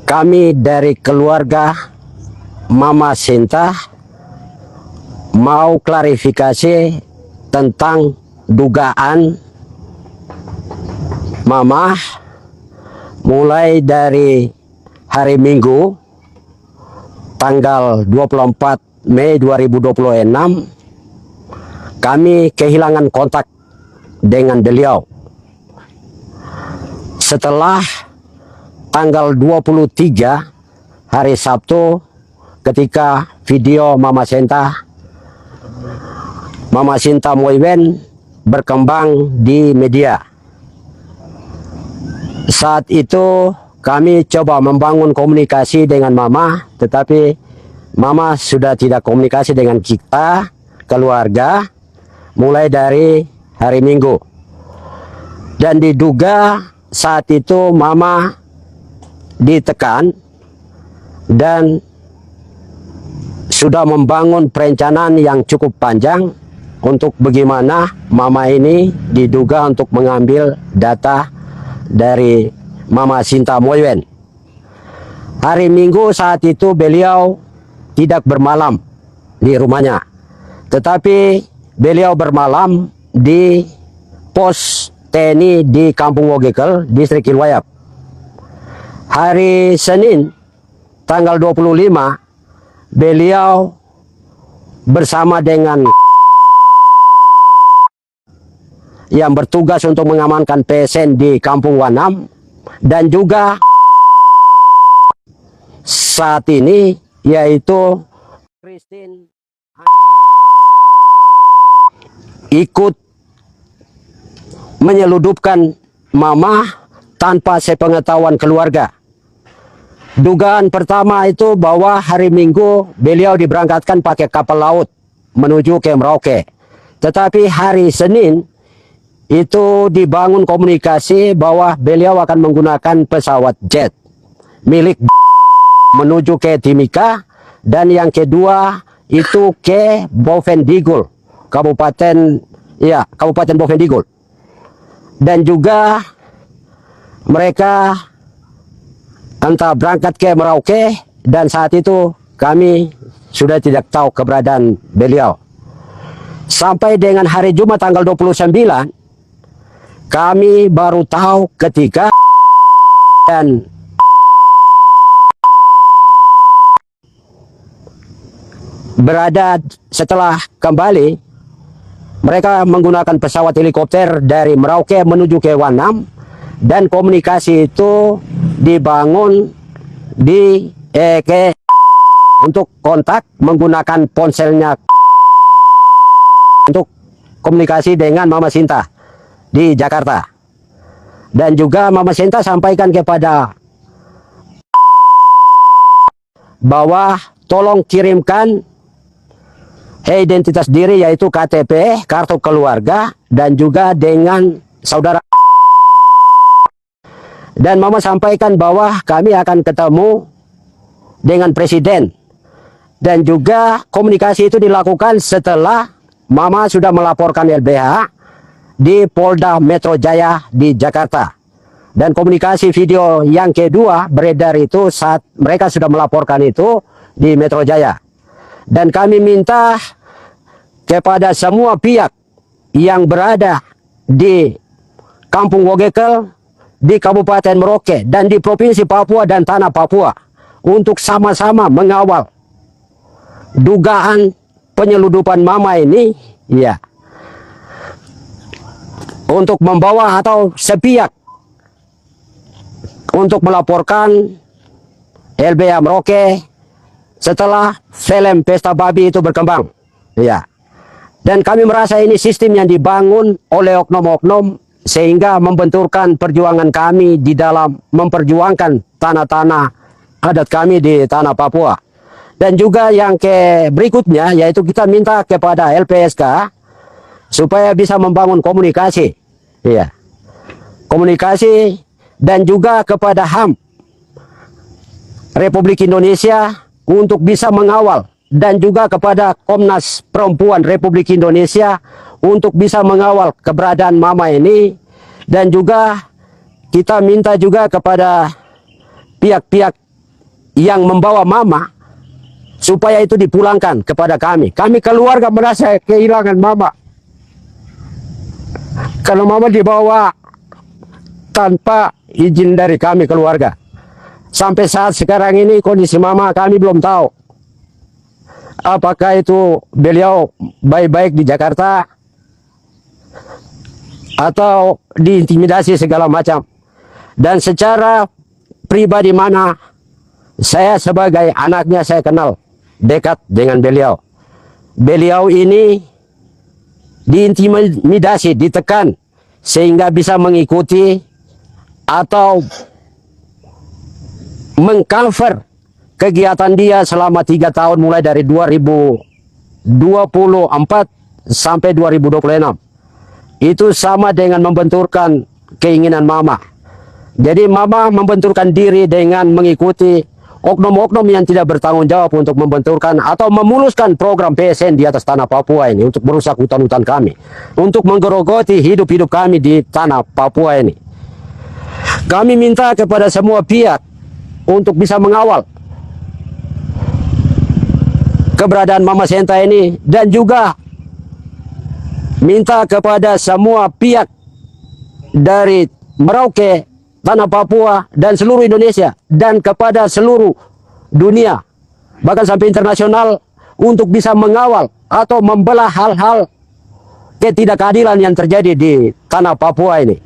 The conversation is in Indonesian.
Kami dari keluarga Mama Sinta mau klarifikasi tentang dugaan Mama mulai dari hari Minggu tanggal 24 Mei 2026 kami kehilangan kontak dengan beliau. Setelah tanggal 23 hari Sabtu, ketika video Mama Sinta Moiwen berkembang di media. Saat itu kami coba membangun komunikasi dengan Mama, tetapi Mama sudah tidak komunikasi dengan kita, keluarga, mulai dari hari Minggu. Dan diduga saat itu Mama ditekan dan sudah membangun perencanaan yang cukup panjang untuk bagaimana Mama ini diduga untuk mengambil data dari Mama Sinta Moiwen. Hari Minggu saat itu beliau tidak bermalam di rumahnya, tetapi beliau bermalam di pos TNI di Kampung Wogekel, Distrik Ilwayap. Hari Senin tanggal 25 beliau bersama dengan yang bertugas untuk mengamankan PSN di Kampung Wanam, dan juga saat ini yaitu Christine ikut menyeludupkan Mama tanpa sepengetahuan keluarga. Dugaan pertama itu bahwa hari Minggu beliau diberangkatkan pakai kapal laut menuju ke Merauke. Tetapi hari Senin itu dibangun komunikasi bahwa beliau akan menggunakan pesawat jet milik menuju ke Timika, dan yang kedua itu ke Bovendigul, Kabupaten Bovendigul. Dan juga mereka entah berangkat ke Merauke, dan saat itu kami sudah tidak tahu keberadaan beliau. Sampai dengan hari Jumat tanggal 29 kami baru tahu ketika dan berada setelah kembali mereka menggunakan pesawat helikopter dari Merauke menuju ke Wanam, dan komunikasi itu dibangun di untuk kontak menggunakan ponselnya untuk komunikasi dengan Mama Sinta di Jakarta. Dan juga Mama Sinta sampaikan kepada bahwa tolong kirimkan identitas diri, yaitu KTP, kartu keluarga, dan juga dengan saudara. Dan Mama sampaikan bahwa kami akan ketemu dengan Presiden. Dan juga komunikasi itu dilakukan setelah Mama sudah melaporkan LBH di Polda Metro Jaya di Jakarta. Dan komunikasi video yang kedua beredar itu saat mereka sudah melaporkan itu di Metro Jaya. Dan kami minta kepada semua pihak yang berada di Kampung Wogekel, di Kabupaten Merauke, dan di Provinsi Papua dan Tanah Papua untuk sama-sama mengawal dugaan penyeludupan Mama ini, ya, untuk membawa atau sepihak untuk melaporkan LBH Merauke setelah film Pesta Babi itu berkembang, ya. Dan kami merasa ini sistem yang dibangun oleh oknum-oknum sehingga membenturkan perjuangan kami di dalam memperjuangkan tanah-tanah adat kami di tanah Papua. Dan juga yang berikutnya yaitu kita minta kepada LPSK supaya bisa membangun komunikasi, ya, komunikasi, dan juga kepada HAM Republik Indonesia untuk bisa mengawal, dan juga kepada Komnas Perempuan Republik Indonesia untuk bisa mengawal keberadaan Mama ini. Dan juga kita minta juga kepada pihak-pihak yang membawa mama supaya itu dipulangkan kepada kami. Kami keluarga merasa kehilangan mama. Kalau mama dibawa tanpa izin dari kami keluarga. Sampai saat sekarang ini kondisi mama kami belum tahu. Apakah itu beliau baik-baik di Jakarta atau diintimidasi segala macam. Dan secara pribadi mana saya sebagai anaknya saya kenal dekat dengan beliau. Beliau ini diintimidasi, ditekan sehingga bisa mengikuti atau mengcover kegiatan dia selama 3 tahun mulai dari 2024 sampai 2026. Itu sama dengan membenturkan keinginan mama. Jadi mama membenturkan diri dengan mengikuti oknum-oknum yang tidak bertanggung jawab untuk membenturkan atau memuluskan program PSN di atas tanah Papua ini untuk merusak hutan-hutan kami, untuk menggerogoti hidup-hidup kami di tanah Papua ini. Kami minta kepada semua pihak untuk bisa mengawal keberadaan Mama Senta ini, dan juga minta kepada semua pihak dari Merauke, tanah Papua, dan seluruh Indonesia, dan kepada seluruh dunia, bahkan sampai internasional, untuk bisa mengawal atau membelah hal-hal ketidakadilan yang terjadi di tanah Papua ini.